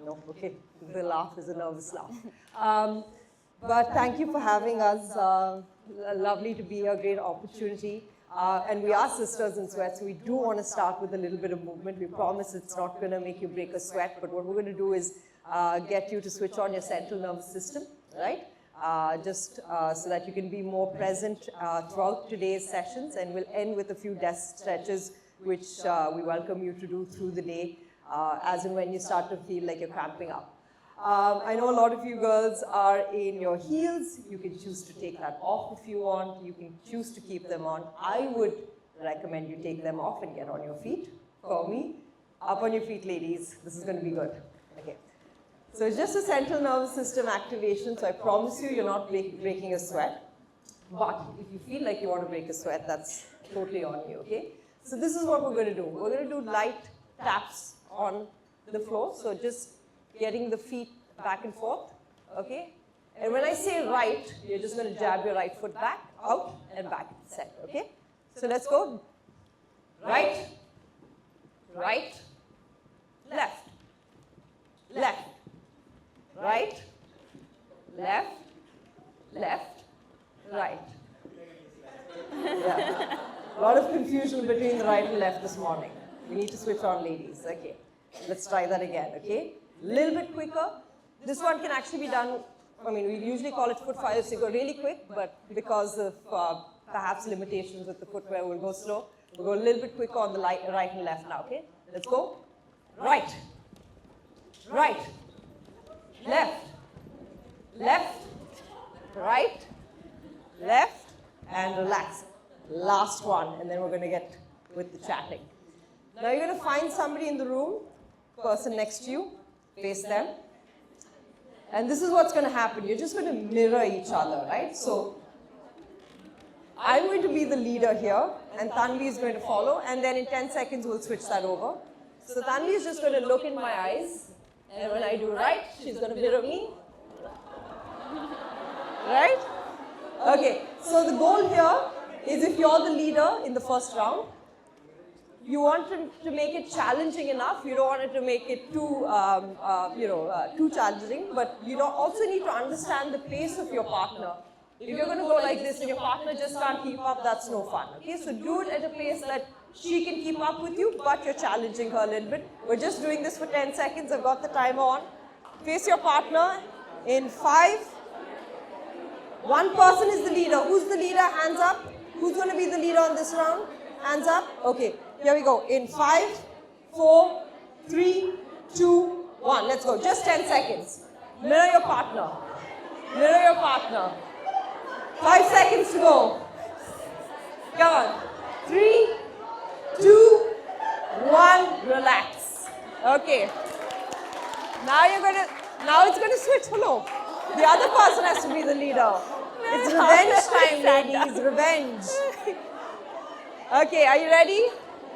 No, okay. The laugh is a nervous laugh. But thank you for having us. Lovely to be here, great opportunity. And we are sisters in sweat, so we do want to start with a little bit of movement. We promise it's not going to make you break a sweat, but what we're going to do is get you to switch on your central nervous system, right? So that you can be more present throughout today's sessions, and we'll end with a few desk stretches, which we welcome you to do through the day, as and when you start to feel like you're cramping up. I know a lot of you girls are in your heels. You can choose to take that off if you want. You can choose to keep them on. I would recommend you take them off and get on your feet. For me, up on your feet, ladies. This is going to be good. Okay. So it's just a central nervous system activation, so I promise you, you're not breaking a sweat. But if you feel like you want to break a sweat, that's totally on you, okay? So this is what we're going to do. We're going to do light taps on the floor, so just getting the feet back and forth, okay? And when I say right, you're just going to jab your right foot back, out, and back to the center, okay? So let's go. Right, right, left, left, right, left, left, right. Yeah. A lot of confusion between the right and left this morning. We need to switch on, ladies. Okay. Let's try that again, okay? A little bit quicker. This one can actually be done, I mean, we usually call it foot fire, so you go really quick, but because of perhaps limitations with the footwear, we'll go slow. We'll go a little bit quicker on the right and left now, okay? Let's go. Right, right, left, left, right, left, and relax. Last one, and then we're going to get with the chatting. Now you're going to find somebody in the room, person next to you, face them. And this is what's going to happen. You're just going to mirror each other, right? So I'm going to be the leader here, and Tanvie is going to follow, and then in 10 seconds we'll switch that over. So Tanvie is just going to look in my eyes, and when I do right, she's going to mirror me. Right? Okay, so the goal here is if you're the leader in the first round, you want to make it challenging enough. You don't want it to make it too, too challenging, but you also need to understand the pace of your partner. If you're going to go like this and your partner just can't keep up, that's no fun. Okay, so do it at a pace that she can keep up with you, but you're challenging her a little bit. We're just doing this for 10 seconds. I've got the timer on. Face your partner in 5. One person is the leader. Who's the leader? Hands up. Who's going to be the leader on this round? Hands up. Okay, here we go. In 5, 4, 3, 2, 1. Let's go. Just 10 seconds. Mirror your partner. Mirror your partner. 5 seconds to go. Come on. 3, 2, 1. Relax. Okay. Now it's going to switch. Hello. The other person has to be the leader. It's revenge time, ladies. Revenge. Okay, are you ready?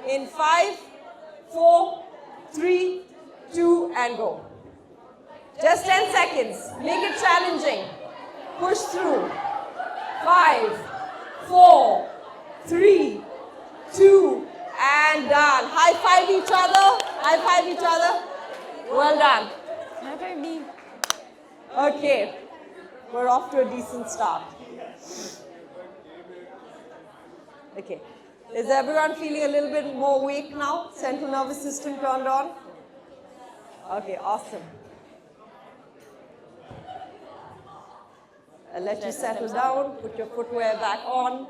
In 5, 4, 3, 2, and go. Just 10 seconds. Make it challenging. Push through. 5, 4, 3, 2, and done. High five each other. High five each other. Well done. Never me. Okay, we're off to a decent start. Okay, is everyone feeling a little bit more awake now? Central nervous system turned on? Okay, awesome. I'll let you settle down, put your footwear back on.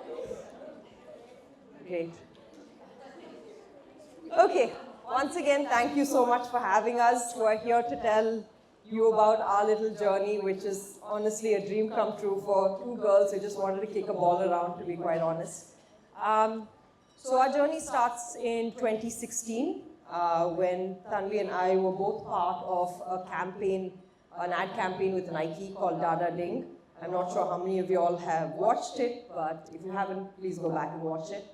Great. Okay, once again, thank you so much for having us. We're here to tell you about our little journey, which is honestly a dream come true for two girls who just wanted to kick a ball around, to be quite honest. So our journey starts in 2016, when Tanvie and I were both part of a campaign, an ad campaign with Nike called Dada Ding. I'm not sure how many of you all have watched it, but if you haven't, please go back and watch it.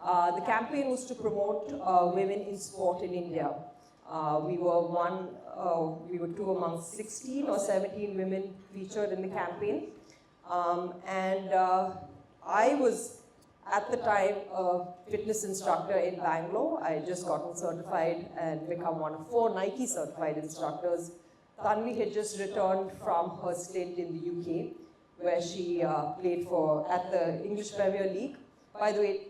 The campaign was to promote women in sport in India. We were two amongst 16 or 17 women featured in the campaign. I was, at the time, a fitness instructor in Bangalore. I had just gotten certified and become one of 4 Nike certified instructors Tanvie had just returned from her stint in the UK, where she played at the English Premier League. By the way,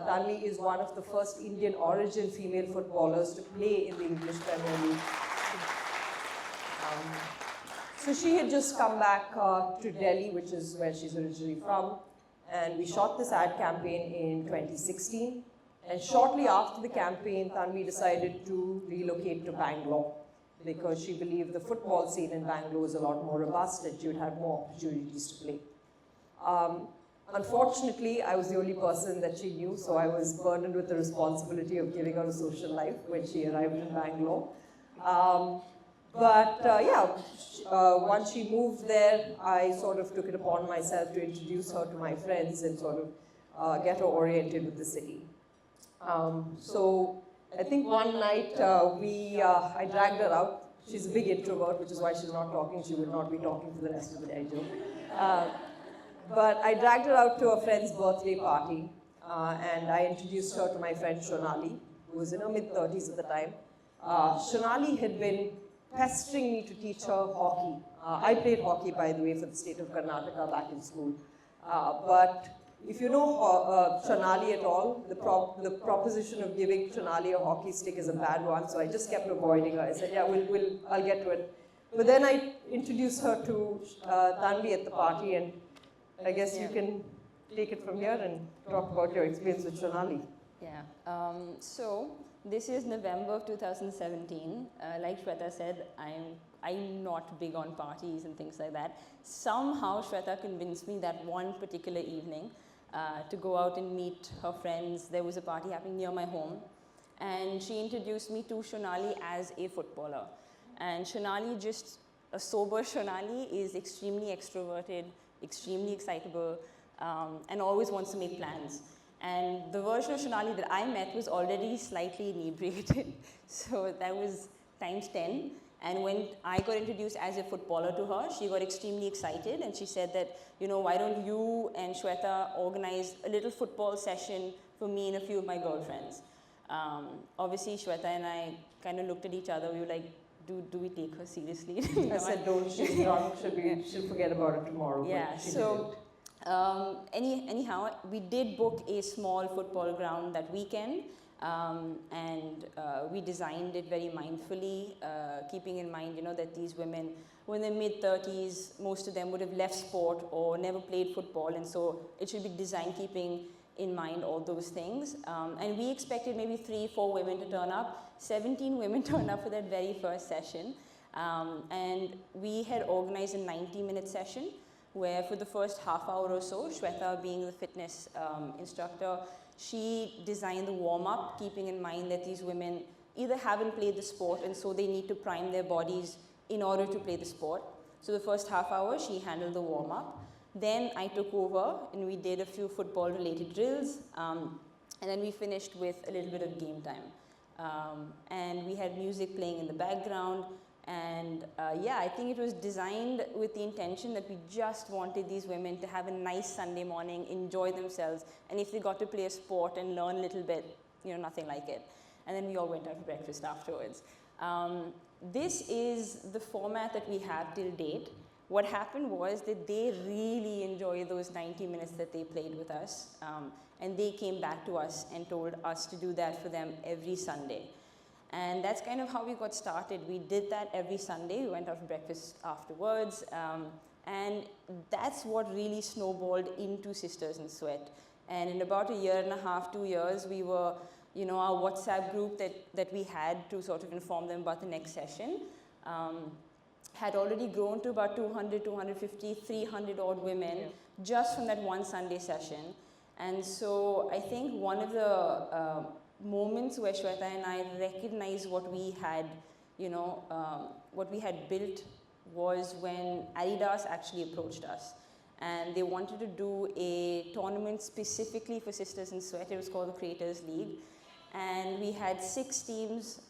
Tanvie is one of the first Indian origin female footballers to play in the English Premier League. So she had just come back to Delhi, which is where she's originally from, and we shot this ad campaign in 2016. And shortly after the campaign, Tanvie decided to relocate to Bangalore because she believed the football scene in Bangalore was a lot more robust and she would have more opportunities to play. Unfortunately, I was the only person that she knew, so I was burdened with the responsibility of giving her a social life when she arrived in Bangalore. Once she moved there, I sort of took it upon myself to introduce her to my friends and sort of get her oriented with the city. So I think one night I dragged her out. She's a big introvert, which is why she's not talking. She would not be talking for the rest of the day, Joe. But I dragged her out to a friend's birthday party, and I introduced her to my friend Shonali, who was in her mid-30s at the time. Shonali had been pestering me to teach her hockey. I played hockey, by the way, for the state of Karnataka back in school. But if you know Shonali at all, the proposition of giving Shonali a hockey stick is a bad one, so I just kept avoiding her. I said, yeah, I'll get to it. But then I introduced her to Tanvie at the party, and I guess you can take it from here and talk about your experience with Shonali. Yeah. So this is November of 2017. Like Swetha said, I'm not big on parties and things like that. Somehow Swetha convinced me that one particular evening to go out and meet her friends. There was a party happening near my home, and she introduced me to Shonali as a footballer. And Shonali, just a sober Shonali, is extremely extroverted, extremely excitable, and always wants to make plans. And the version of Shonali that I met was already slightly inebriated, so that was times 10. And when I got introduced as a footballer to her, she got extremely excited, and she said that, you know, why don't you and Swetha organize a little football session for me and a few of my girlfriends. Obviously, Swetha and I kind of looked at each other. We were like, do we take her seriously? I said, don't, she's drunk, she'll forget about it tomorrow. Yeah, so anyhow, we did book a small football ground that weekend, and we designed it very mindfully, keeping in mind, you know, that these women were in their mid-30s, most of them would have left sport or never played football, and so it should be designed keeping in mind all those things. And we expected maybe 3-4 women to turn up. 17 women turned up for that very first session. And we had organized a 90-minute session where for the first half hour or so, Swetha, being the fitness instructor, she designed the warm-up, keeping in mind that these women either haven't played the sport and so they need to prime their bodies in order to play the sport. So the first half hour, she handled the warm-up. Then I took over and we did a few football-related drills, and then we finished with a little bit of game time. And we had music playing in the background, and yeah, I think it was designed with the intention that we just wanted these women to have a nice Sunday morning, enjoy themselves, and if they got to play a sport and learn a little bit, you know, nothing like it. And then we all went out for breakfast afterwards. This is the format that we have till date. What happened was that they really enjoyed those 90 minutes that they played with us, and they came back to us and told us to do that for them every Sunday. And that's kind of how we got started. We did that every Sunday. We went out for breakfast afterwards, and that's what really snowballed into Sisters in Sweat. And in about 1.5 years, 2 years, we were, you know, our WhatsApp group that we had to sort of inform them about the next session, had already grown to about 200, 250, 300 odd women just from that one Sunday session. And so I think one of the moments where Swetha and I recognized what we had, you know, what we had built was when Adidas actually approached us. And they wanted to do a tournament specifically for Sisters in Sweat. It was called the Creators League. And we had 6 teams,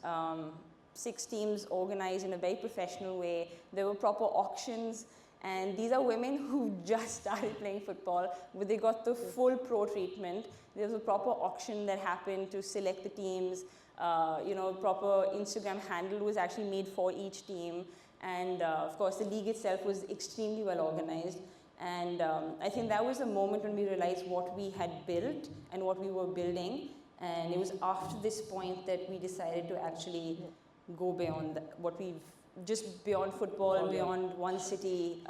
6 teams organized in a very professional way. There were proper auctions, and these are women who just started playing football, but they got the full pro treatment. There was a proper auction that happened to select the teams. proper Instagram handle was actually made for each team. And of course, the league itself was extremely well organized. And I think that was the moment when we realized what we had built and what we were building. And it was after this point that we decided to actually go beyond what we've, just beyond football, beyond one city,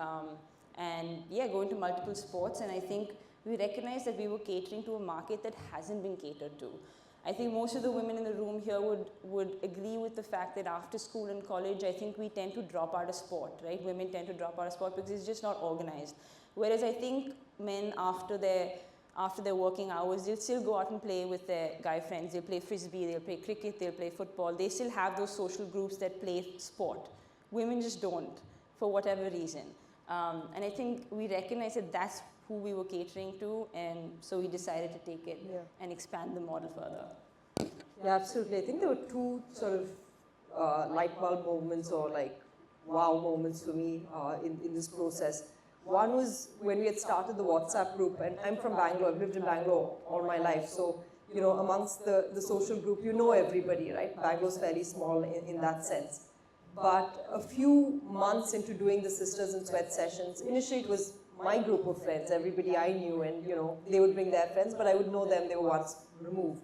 and yeah, go into multiple sports. And I think we recognized that we were catering to a market that hasn't been catered to. I think most of the women in the room here would agree with the fact that after school and college, I think we tend to drop out of sport, right? Women tend to drop out of sport because it's just not organized. Whereas I think men, after their working hours, they'll still go out and play with their guy friends. They'll play frisbee, they'll play cricket, they'll play football. They still have those social groups that play sport. Women just don't, for whatever reason. And I think we recognize that that's who we were catering to, and so we decided to take it and expand the model further. Yeah, absolutely. I think there were two sort of light bulb moments or like wow moments for me in this process. One was when we had started the WhatsApp group, and I'm from Bangalore. I've lived in Bangalore all my life, so amongst the social group, everybody, right? Bangalore's fairly small in that sense. But a few months into doing the Sisters in Sweat sessions, initially it was my group of friends, everybody I knew, and they would bring their friends, but I would know them, they were once removed.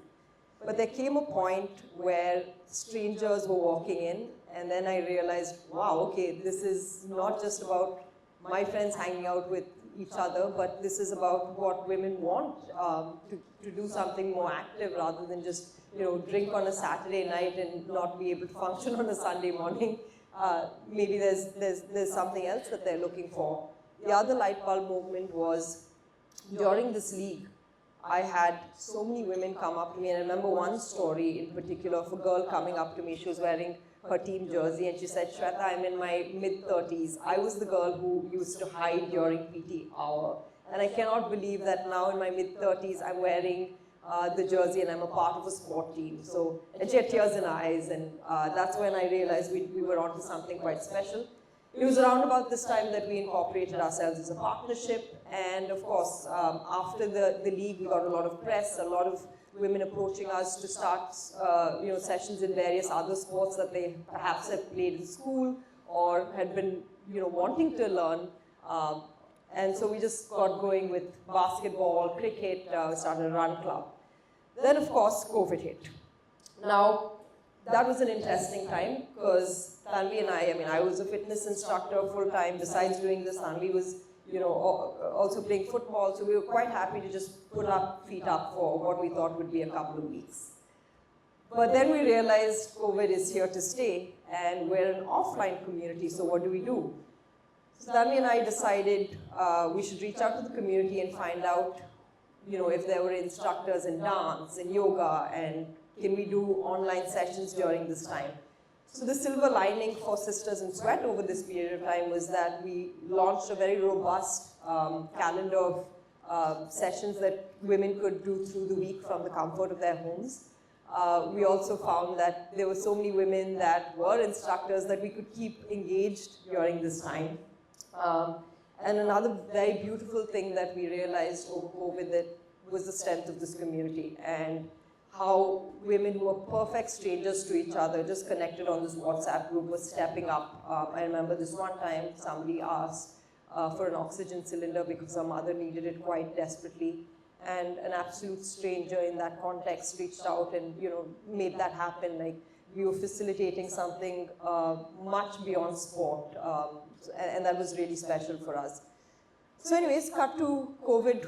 But there came a point where strangers were walking in, and then I realized, wow, okay, this is not just about my friends hanging out with each other, but this is about what women want, to do something more active rather than just drink on a Saturday night and not be able to function on a Sunday morning. Maybe there's something else that they're looking for. The other light bulb moment was during this league, I had so many women come up to me, and I remember one story in particular of a girl coming up to me. She was wearing her team jersey, and she said, Swetha, I'm in my mid-30s. I was the girl who used to hide during PT hour. And I cannot believe that now in my mid-30s, I'm wearing the jersey and I'm a part of a sport team. So, and she had tears in her eyes, and that's when I realized we were onto something quite special. It was around about this time that we incorporated ourselves as a partnership, and of course, after the league, we got a lot of press, a lot of women approaching us to start sessions in various other sports that they perhaps had played in school or had been wanting to learn. And so we just got going with basketball, cricket, started a run club. Then of course COVID hit. Now that was an interesting time because Tanvie and I was a fitness instructor full time. Besides doing this, Tanvie was also playing football, so we were quite happy to just put our feet up for what we thought would be a couple of weeks. But then we realized COVID is here to stay, and we're an offline community, so what do we do? So Tanvie and I decided we should reach out to the community and find out, if there were instructors in dance and yoga, and can we do online sessions during this time? So the silver lining for Sisters in Sweat over this period of time was that we launched a very robust calendar of sessions that women could do through the week from the comfort of their homes. We also found that there were so many women that were instructors that we could keep engaged during this time. And another very beautiful thing that we realized over COVID that was the strength of this community, and how women who were perfect strangers to each other, just connected on this WhatsApp group, were stepping up. I remember this one time somebody asked for an oxygen cylinder because her mother needed it quite desperately, and an absolute stranger in that context reached out and made that happen. Like, we were facilitating something much beyond sport, and that was really special for us. So anyways, cut to COVID.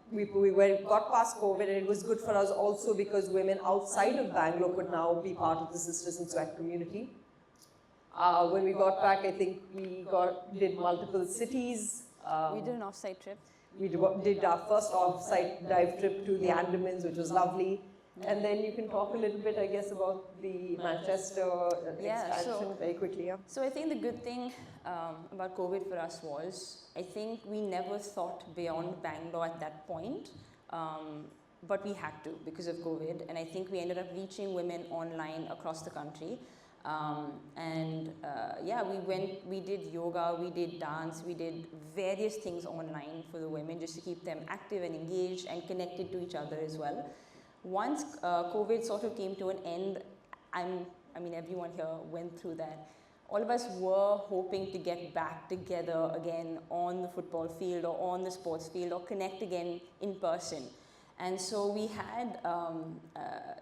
We got past COVID, and it was good for us also because women outside of Bangalore could now be part of the Sisters in Sweat community. When we got back, I think we did multiple cities. We did an off-site trip. We did our first off-site dive trip to the Andamans, which was lovely. And then you can talk a little bit, I guess, about the Manchester expansion very quickly. So I think the good thing about COVID for us was, I think we never thought beyond Bangalore at that point, but we had to because of COVID. And I think we ended up reaching women online across the country. We did yoga, we did dance, we did various things online for the women just to keep them active and engaged and connected to each other as well. once COVID sort of came to an end, I mean, everyone here went through that. All of us were hoping to get back together again on the football field or on the sports field or connect again in person. And so we had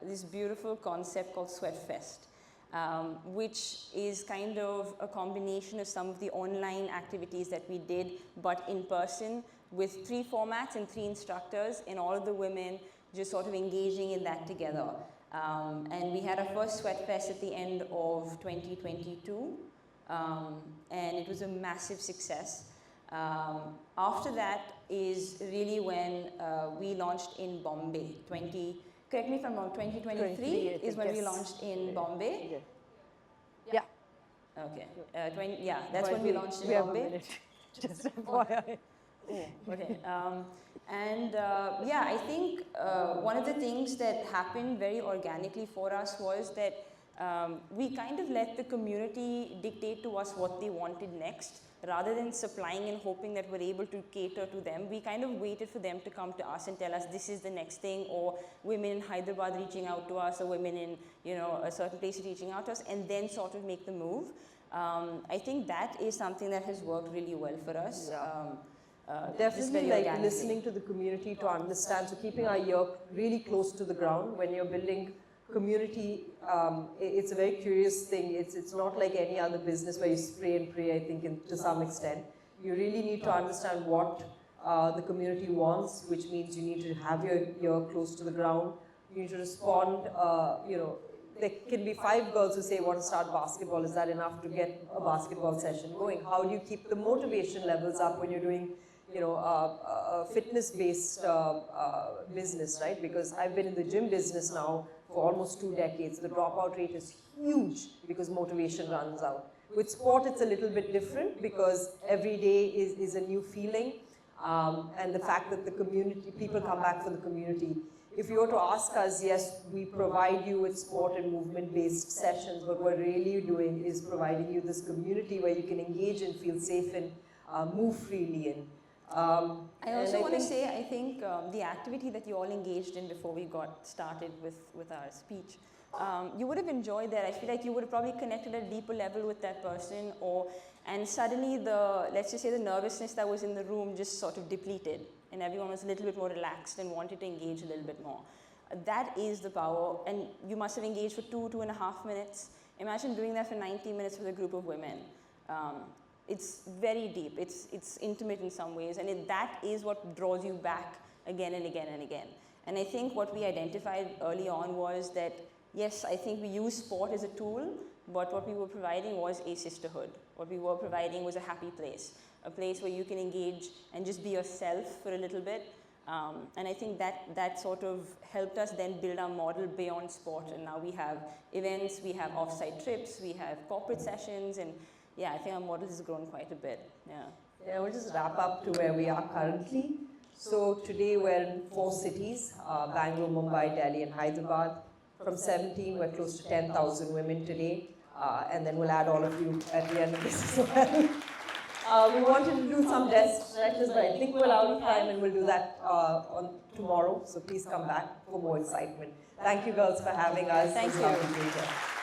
this beautiful concept called Sweatfest, which is kind of a combination of some of the online activities that we did, but in person, with 3 formats and 3 instructors, and all of the women just sort of engaging in that together. And we had our first Sweatfest at the end of 2022, and it was a massive success. After that is really when we launched in Bombay. Correct me if I'm wrong, 2023 is when we launched in Bombay? Yeah. Okay, yeah, that's when we launched in Bombay. Just FYI. Oh, okay. Yeah, I think one of the things that happened very organically for us was that we kind of let the community dictate to us what they wanted next. Rather than supplying and hoping that we're able to cater to them, we kind of waited for them to come to us and tell us this is the next thing, or women in Hyderabad reaching out to us, or women in, you know, a certain place reaching out to us, and then sort of make the move. I think that is something that has worked really well for us. Yeah. Definitely like listening to the community to understand, so keeping our ear really close to the ground when you're building community. It's a very curious thing. It's not like any other business where you spray and pray, I think, to some extent. You really need to understand what the community wants, which means you need to have your ear close to the ground. You need to respond, you know, there can be 5 girls who say want to start basketball. Is that enough to get a basketball session going? How do you keep the motivation levels up when you're doing, you know, a fitness-based business, right? Because I've been in the gym business now for almost 2 decades. The dropout rate is huge because motivation runs out. With sport, it's a little bit different because every day is a new feeling, and the fact that the community, people come back for the community. If you were to ask us, yes, we provide you with sport and movement-based sessions, but what we're really doing is providing you this community where you can engage and feel safe and move freely in. I also want to say, I think the activity that you all engaged in before we got started with our speech, you would have enjoyed that. I feel like you would have probably connected at a deeper level with that person, and suddenly let's just say the nervousness that was in the room just sort of depleted, and everyone was a little bit more relaxed and wanted to engage a little bit more. That is the power, and you must have engaged for 2.5 minutes. Imagine doing that for 90 minutes with a group of women. It's very deep, it's intimate in some ways, and that is what draws you back again and again and again. And I think what we identified early on was that, yes, I think we use sport as a tool, but what we were providing was a sisterhood. What we were providing was a happy place, a place where you can engage and just be yourself for a little bit. And I think that sort of helped us then build our model beyond sport. And now we have events, we have off-site trips, we have corporate sessions, and yeah, I think our model has grown quite a bit. Yeah, we'll just wrap up to where we are currently. So today we're in 4 cities, Bangalore, Mumbai, Delhi, and Hyderabad. From 17, we're close to 10,000 women today. And then we'll add all of you at the end of this as well. We wanted to do some desk stretches, but I think we're out of time, and we'll do that on tomorrow. So please come back for more excitement. Thank you, girls, for having us. Thank you.